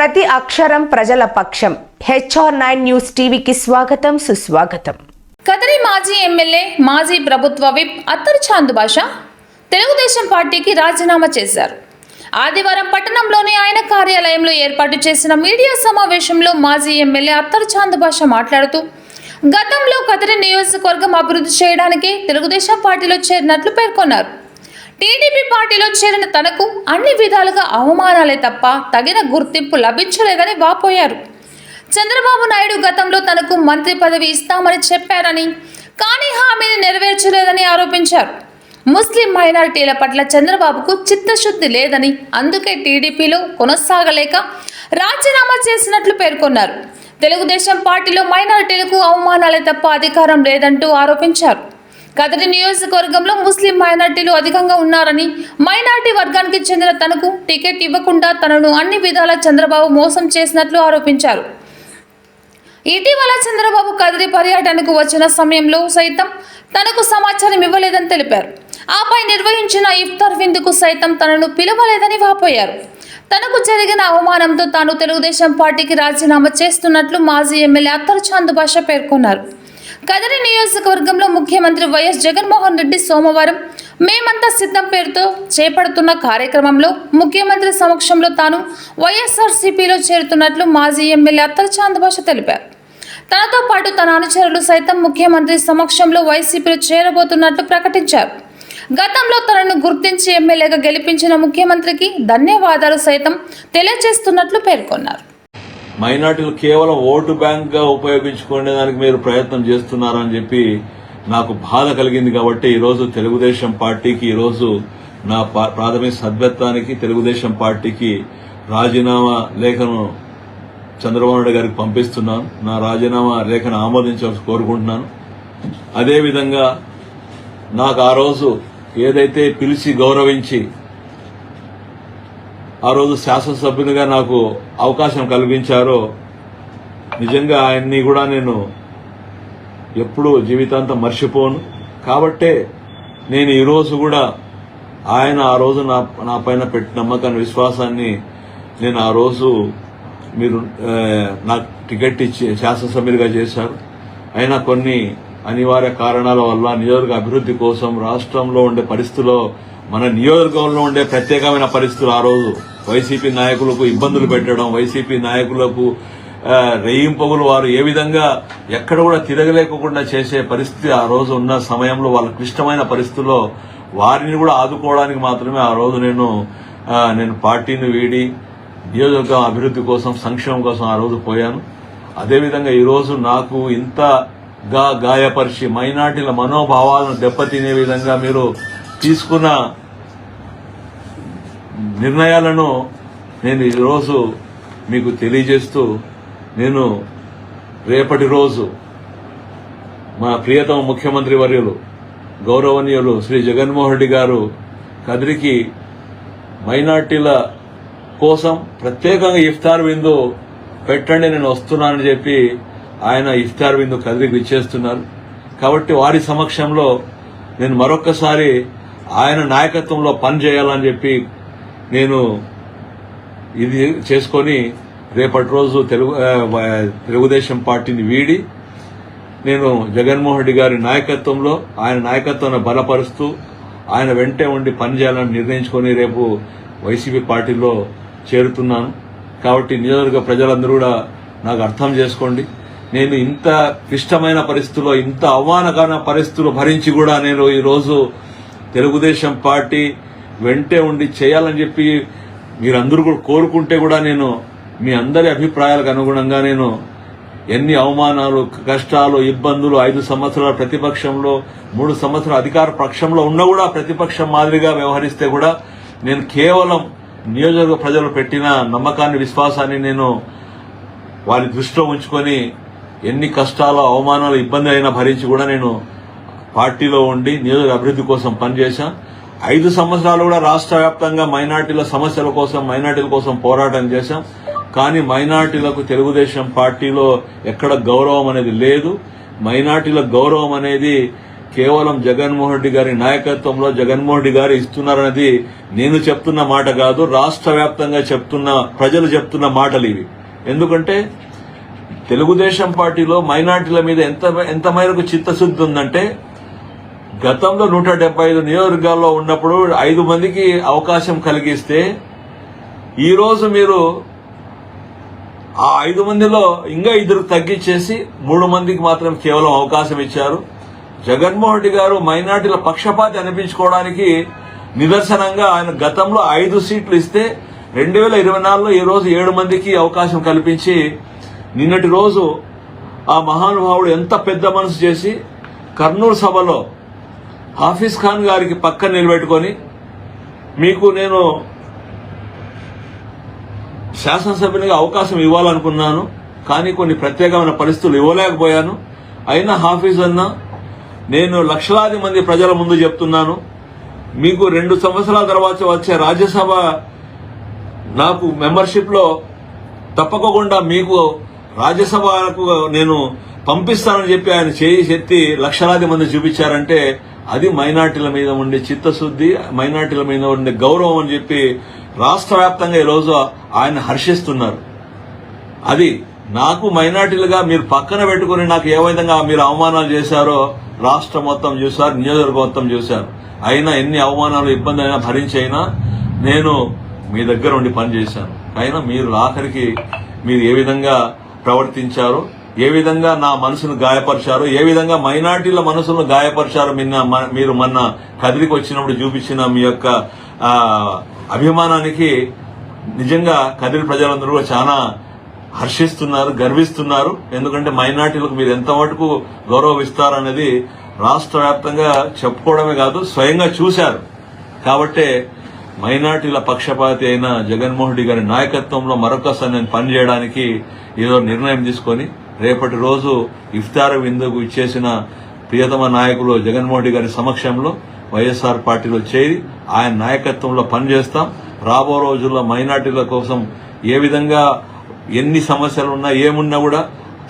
ప్రతి అక్షరం ప్రజల పక్షం. HR9 న్యూస్ టీవీకి స్వాగతం, సుస్వాగతం. కదిరి మాజీ ఎమ్మెల్యే, మాజీ ప్రభుత్వ విప్ అత్తరు చాంద్ బాషా తెలుగుదేశం పార్టీకి రాజీనామా చేశారు. ఆదివారం పట్టణంలోని ఆయన కార్యాలయంలో ఏర్పాటు చేసిన మీడియా సమావేశంలో మాజీ ఎమ్మెల్యే అత్తరు చాంద్ బాషా మాట్లాడుతూ, గతంలో కదిరి నియోజకవర్గం అభివృద్ధి చేయడానికి తెలుగుదేశం పార్టీలో చేరినట్లు పేర్కొన్నారు. టీడీపీ పార్టీలో చేరిన తనకు అన్ని విధాలుగా అవమానాలే తప్ప తగిన గుర్తింపు లభించలేదని వాపోయారు. చంద్రబాబు నాయుడు గతంలో తనకు మంత్రి పదవి ఇస్తామని చెప్పారని, కానీ హామీని నెరవేర్చలేదని ఆరోపించారు. ముస్లిం మైనారిటీల పట్ల చంద్రబాబుకు చిత్తశుద్ధి లేదని, అందుకే టీడీపీలో కొనసాగలేక రాజీనామా చేసినట్లు పేర్కొన్నారు. తెలుగుదేశం పార్టీలో మైనారిటీలకు అవమానాలే తప్ప అధికారం లేదంటూ ఆరోపించారు. కదిరి నియోజకవర్గంలో ముస్లిం మైనారిటీలు అధికంగా ఉన్నారని, మైనారిటీ వర్గానికి చెందిన తనకు టికెట్ ఇవ్వకుండా తనను అన్ని విధాలా చంద్రబాబు మోసం చేసినట్లు ఆరోపించారు. ఇటీవల చంద్రబాబు కదిరి పర్యటనకు వచ్చిన సమయంలో సైతం తనకు సమాచారం ఇవ్వలేదని తెలిపారు. ఆపై నిర్వహించిన ఇఫ్తార్ విందుకు సైతం తనను పిలవలేదని వాపోయారు. తనకు జరిగిన అవమానంతో తాను తెలుగుదేశం పార్టీకి రాజీనామా చేస్తున్నట్లు మాజీ ఎమ్మెల్యే అత్తరు చాంద్ బాషా పేర్కొన్నారు. కదిరి నియోజకవర్గంలో ముఖ్యమంత్రి వైఎస్ జగన్మోహన్ రెడ్డి సోమవారం మేమంతా సిద్ధం పేరుతో చేపడుతున్న కార్యక్రమంలో ముఖ్యమంత్రి సమక్షంలో తాను వైఎస్ఆర్సీపీలో చేరుతున్నట్లు మాజీ ఎమ్మెల్యే అత్తరు చాంద్ బాషా తెలిపారు. తనతో పాటు తన అనుచరులు సైతం ముఖ్యమంత్రి సమక్షంలో వైసీపీలో చేరబోతున్నట్లు ప్రకటించారు. గతంలో తనను గుర్తించి ఎమ్మెల్యేగా గెలిపించిన ముఖ్యమంత్రికి ధన్యవాదాలు సైతం తెలియజేస్తున్నట్లు పేర్కొన్నారు. మైనార్టీలు కేవలం ఓటు బ్యాంక్ గా ఉపయోగించుకునేదానికి మీరు ప్రయత్నం చేస్తున్నారని చెప్పి నాకు బాధ కలిగింది. కాబట్టి ఈరోజు తెలుగుదేశం పార్టీకి, ఈరోజు నా ప్రాథమిక సభ్యత్వానికి తెలుగుదేశం పార్టీకి రాజీనామా లేఖను చంద్రబాబు నాయుడు గారికి పంపిస్తున్నాను. నా రాజీనామా లేఖను ఆమోదించాల్సి కోరుకుంటున్నాను. అదేవిధంగా నాకు ఆ రోజు ఏదైతే పిలిచి గౌరవించి ఆ రోజు శాసనసభ్యునిగా నాకు అవకాశం కల్పించారో, నిజంగా ఆయన్ని కూడా నేను ఎప్పుడూ జీవితాంతం మర్చిపోను. కాబట్టే నేను ఈరోజు కూడా ఆయన ఆ రోజు నా పైన పెట్టిన నమ్మకాన్ని, విశ్వాసాన్ని నేను ఆ రోజు మీరు నాకు టికెట్ ఇచ్చి శాసనసభ్యునిగా చేశారు. అయినా కొన్ని అనివార్య కారణాల వల్ల నియోజకవర్గ అభివృద్ధి కోసం రాష్ట్రంలో ఉండే పరిస్థితుల్లో, మన నియోజకవర్గంలో ఉండే ప్రత్యేకమైన పరిస్థితులు, ఆ రోజు వైసీపీ నాయకులకు ఇబ్బందులు పెట్టడం, వైసీపీ నాయకులకు రేయింపగులు వారు ఏ విధంగా ఎక్కడ కూడా తిరగలేకుండా చేసే పరిస్థితి ఆ రోజు ఉన్న సమయంలో, వాళ్ళ క్లిష్టమైన పరిస్థితుల్లో వారిని కూడా ఆదుకోవడానికి మాత్రమే ఆ రోజు నేను పార్టీని వీడి నియోజకవర్గం అభివృద్ధి కోసం, సంక్షేమం కోసం ఆ రోజు పోయాను. అదేవిధంగా ఈరోజు నాకు ఇంతగా గాయపరిచి మైనార్టీల మనోభావాలను దెబ్బతినే విధంగా మీరు తీసుకున్న నిర్ణయాలను నేను ఈరోజు మీకు తెలియజేస్తూ, నేను రేపటి రోజు మా ప్రియతమ ముఖ్యమంత్రి వర్యులు గౌరవనీయులు శ్రీ జగన్మోహన్ రెడ్డి గారు కదిరికి మైనార్టీల కోసం ప్రత్యేకంగా ఇఫ్తార్ విందు పెట్టండి, నేను వస్తున్నానని చెప్పి ఆయన ఇఫ్తార్ విందు కదిరికి ఇచ్చేస్తున్నారు. కాబట్టి వారి సమక్షంలో నేను మరొక్కసారి ఆయన నాయకత్వంలో పని చేయాలని చెప్పి నేను ఇది చేసుకొని రేపటి రోజు తెలుగుదేశం పార్టీని వీడి నేను జగన్మోహన్ రెడ్డి గారి నాయకత్వంలో, ఆయన నాయకత్వాన్ని బలపరుస్తూ ఆయన వెంటే ఉండి పనిచేయాలని నిర్ణయించుకొని రేపు వైసీపీ పార్టీలో చేరుతున్నాను. కాబట్టి నియోజకవర్గ ప్రజలందరూ కూడా నాకు అర్థం చేసుకోండి. నేను ఇంత క్లిష్టమైన పరిస్థితుల్లో, ఇంత అవమానకరమైన పరిస్థితులు భరించి కూడా నేను ఈరోజు తెలుగుదేశం పార్టీ వెంటే ఉండి చేయాలని చెప్పి మీరందరూ కూడా కోరుకుంటే కూడా నేను మీ అందరి అభిప్రాయాలకు అనుగుణంగా నేను ఎన్ని అవమానాలు, కష్టాలు, ఇబ్బందులు, 5 సంవత్సరాల ప్రతిపక్షంలో, 3 సంవత్సరాల అధికార పక్షంలో ఉన్నా కూడా ప్రతిపక్షం మాదిరిగా వ్యవహరిస్తే కూడా నేను కేవలం నియోజకవర్గ ప్రజలు పెట్టిన నమ్మకాన్ని, విశ్వాసాన్ని నేను వారి దృష్టిలో ఉంచుకొని ఎన్ని కష్టాలు, అవమానాలు, ఇబ్బంది అయినా భరించి కూడా నేను పార్టీలో ఉండి నియోజక అభివృద్ధి కోసం పనిచేశాం. 5 సంవత్సరాలు కూడా రాష్ట్ర వ్యాప్తంగా మైనార్టీల సమస్యల కోసం, మైనార్టీల కోసం పోరాటం చేశాం. కానీ మైనార్టీలకు తెలుగుదేశం పార్టీలో ఎక్కడ గౌరవం అనేది లేదు. మైనార్టీల గౌరవం అనేది కేవలం జగన్మోహన్ రెడ్డి గారి నాయకత్వంలో జగన్మోహన్ రెడ్డి గారు ఇస్తున్నారనేది నేను చెప్తున్న మాట కాదు, రాష్ట్ర వ్యాప్తంగా ప్రజలు చెప్తున్న మాటలు ఇవి. ఎందుకంటే తెలుగుదేశం పార్టీలో మైనార్టీల మీద ఎంత మేరకు చిత్తశుద్ధి ఉందంటే, గతంలో 175 నియోజకవర్గాల్లో ఉన్నప్పుడు 5 మందికి అవకాశం కలిగిస్తే ఈరోజు మీరు ఆ 5 మందిలో ఇంకా 2 తగ్గించేసి 3 మందికి మాత్రం కేవలం అవకాశం ఇచ్చారు. జగన్మోహన్ రెడ్డి గారు మైనార్టీల పక్షపాతి అనిపించుకోవడానికి నిదర్శనంగా ఆయన గతంలో 5 సీట్లు ఇస్తే 2024లో ఈ రోజు 7 మందికి అవకాశం కల్పించి నిన్నటి రోజు ఆ మహానుభావుడు ఎంత పెద్ద మనసు చేసి కర్నూలు సభలో హాఫీజ్ ఖాన్ గారికి పక్కన నిలబెట్టుకొని, మీకు నేను శాసనసభ్యునిగా అవకాశం ఇవ్వాలనుకున్నాను కానీ కొన్ని ప్రత్యేకమైన పరిస్థితులు ఇవ్వలేకపోయాను, అయినా హాఫీజ్ అన్న నేను లక్షలాది మంది ప్రజల ముందు చెప్తున్నాను, మీకు 2 సంవత్సరాల తర్వాత వచ్చే రాజ్యసభ నాకు మెంబర్షిప్ లో తప్పకుండా మీకు రాజ్యసభకు నేను పంపిస్తానని చెప్పి ఆయన చేయి ఎత్తి లక్షలాది మంది చూపించారంటే అది మైనార్టీల మీద ఉండే చిత్తశుద్ధి, మైనార్టీల మీద ఉండే గౌరవం అని చెప్పి రాష్ట్ర వ్యాప్తంగా ఈరోజు ఆయన హర్షిస్తున్నారు. అది నాకు మైనార్టీలుగా మీరు పక్కన పెట్టుకుని నాకు ఏ విధంగా మీరు అవమానాలు చేశారో రాష్ట్రం మొత్తం చూశారు, నియోజకవర్గం మొత్తం చూశారు. అయినా ఎన్ని అవమానాలు ఇబ్బంది అయినా భరించైనా నేను మీ దగ్గర ఉండి పనిచేశాను. అయినా మీరు ఆఖరికి మీరు ఏ విధంగా ప్రవర్తించారో, ఏ విధంగా నా మనసును గాయపరిచారో, ఏ విధంగా మైనార్టీల మనసును గాయపరిచారో మీరు మొన్న కదిరికి వచ్చినప్పుడు చూపించిన మీ యొక్క అభిమానానికి నిజంగా కదిరి ప్రజలందరూ కూడా చాలా హర్షిస్తున్నారు, గర్విస్తున్నారు. ఎందుకంటే మైనార్టీలకు మీరు ఎంత మటుకు గౌరవిస్తారనేది రాష్ట్ర వ్యాప్తంగా చెప్పుకోవడమే కాదు, స్వయంగా చూశారు. కాబట్టే మైనార్టీల పక్షపాతి అయిన జగన్మోహన్ రెడ్డి గారి నాయకత్వంలో మరొకసారి నేను పనిచేయడానికి ఏదో నిర్ణయం తీసుకొని రేపటి రోజు ఇఫ్తార్ విందుకు ఇచ్చేసిన ప్రియతమ నాయకులు జగన్మోహన్ రెడ్డి గారి సమక్షంలో వైఎస్ఆర్ పార్టీలో చేరి ఆయన నాయకత్వంలో పనిచేస్తాం. రాబో రోజుల్లో మైనార్టీల కోసం ఏ విధంగా ఎన్ని సమస్యలు ఉన్నా ఏమున్నా కూడా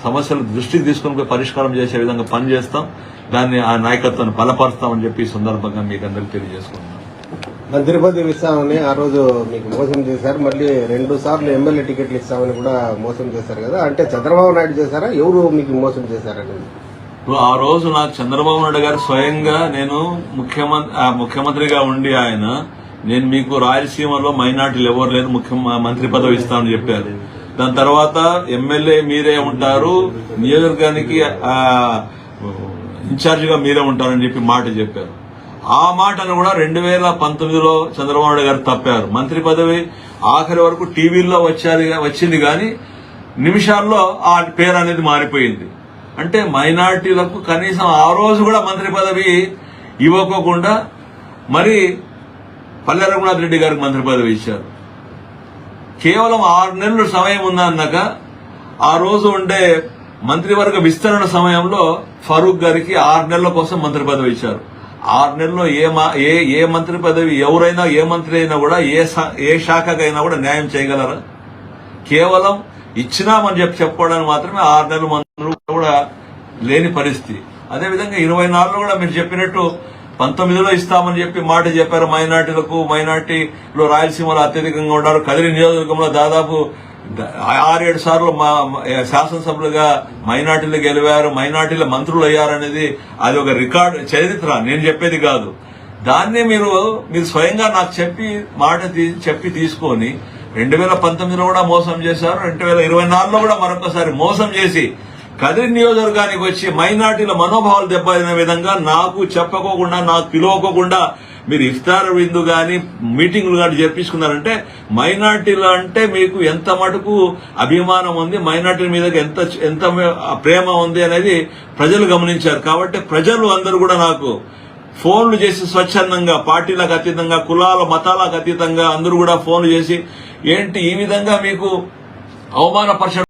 సమస్యలు దృష్టికి తీసుకుని పరిష్కారం చేసే విధంగా పనిచేస్తాం. దాన్ని ఆ నాయకత్వాన్ని బలపరుస్తామని చెప్పి ఈ సందర్భంగా మీకు అందరికీ తెలియజేసుకుంటున్నాం. మంత్రి పదవి ఇస్తామని ఆ రోజు మీకు మోసం చేశారు, మళ్ళీ 2 సార్లు ఎమ్మెల్యే టికెట్లు ఇస్తామని కూడా మోసం చేశారు కదా, అంటే చంద్రబాబు నాయుడు చేశారా, ఎవరు మీకు మోసం చేశారని? ఆ రోజు నాకు చంద్రబాబు నాయుడు గారు స్వయంగా నేను ముఖ్యమంత్రిగా ఉండి నేను మీకు రాయలసీమలో మైనార్టీలు ఎవరు లేదు, మంత్రి పదవి ఇస్తామని చెప్పారు. దాని తర్వాత ఎమ్మెల్యే మీరే ఉంటారు, నియోజకవర్గానికి ఇన్ఛార్జిగా మీరే ఉంటారని చెప్పి మాట చెప్పారు. ఆ మాటను కూడా 2019లో చంద్రబాబు నాయుడు గారు తప్పారు. మంత్రి పదవి ఆఖరి వరకు టీవీల్లో వచ్చింది కానీ నిమిషాల్లో ఆ పేరు అనేది మారిపోయింది. అంటే మైనార్టీలకు కనీసం ఆ రోజు కూడా మంత్రి పదవి ఇవ్వకోకుండా మరి పల్లె రఘునాథ్ రెడ్డి గారికి మంత్రి పదవి ఇచ్చారు. కేవలం 6 నెలలు సమయం ఉందన్నాక ఆ రోజు ఉండే మంత్రివర్గ విస్తరణ సమయంలో ఫరూక్ గారికి 6 నెలల కోసం మంత్రి పదవి ఇచ్చారు. 6 నెలల్లో ఏ మంత్రి పదవి ఎవరైనా ఏ మంత్రి అయినా కూడా ఏ శాఖకైనా కూడా న్యాయం చేయగలరా? కేవలం ఇచ్చినామని చెప్పుకోవడానికి మాత్రమే 6 నెలల మంత్రులు కూడా లేని పరిస్థితి. అదేవిధంగా 24లో కూడా మీరు చెప్పినట్టు 19లో ఇస్తామని చెప్పి మాట చెప్పారు మైనార్టీలో రాయలసీమలో అత్యధికంగా ఉన్నారు. కదిరి నియోజకవర్గంలో దాదాపు 6-7 సార్లు శాసనసభ్యులుగా మైనార్టీలు గెలివారు, మైనార్టీల మంత్రులు అయ్యారనేది అది ఒక రికార్డు, చరిత్ర, నేను చెప్పేది కాదు. దాన్నే మీరు స్వయంగా నాకు చెప్పి తీసుకొని 2019లో కూడా మోసం చేశారు, 2024లో కూడా మరొకసారి మోసం చేసి కదిరి నియోజకవర్గానికి వచ్చి మైనార్టీల మనోభావాలు దెబ్బతిన విధంగా నాకు చెప్పకోకుండా, నాకు పిలువకోకుండా మీరు ఇఫ్తార్ విందు గాని మీటింగ్లు గాని జరిపించుకున్నారంటే మైనార్టీలు అంటే మీకు ఎంత మటుకు అభిమానం ఉంది, మైనార్టీల మీద ఎంత ప్రేమ ఉంది అనేది ప్రజలు గమనించారు. కాబట్టి ప్రజలు అందరూ కూడా నాకు ఫోన్లు చేసి స్వచ్ఛందంగా, పార్టీలకు అతీతంగా, కులాల మతాలకు అతీతంగా అందరూ కూడా ఫోన్లు చేసి ఏంటి ఈ విధంగా మీకు అవమానపరచడం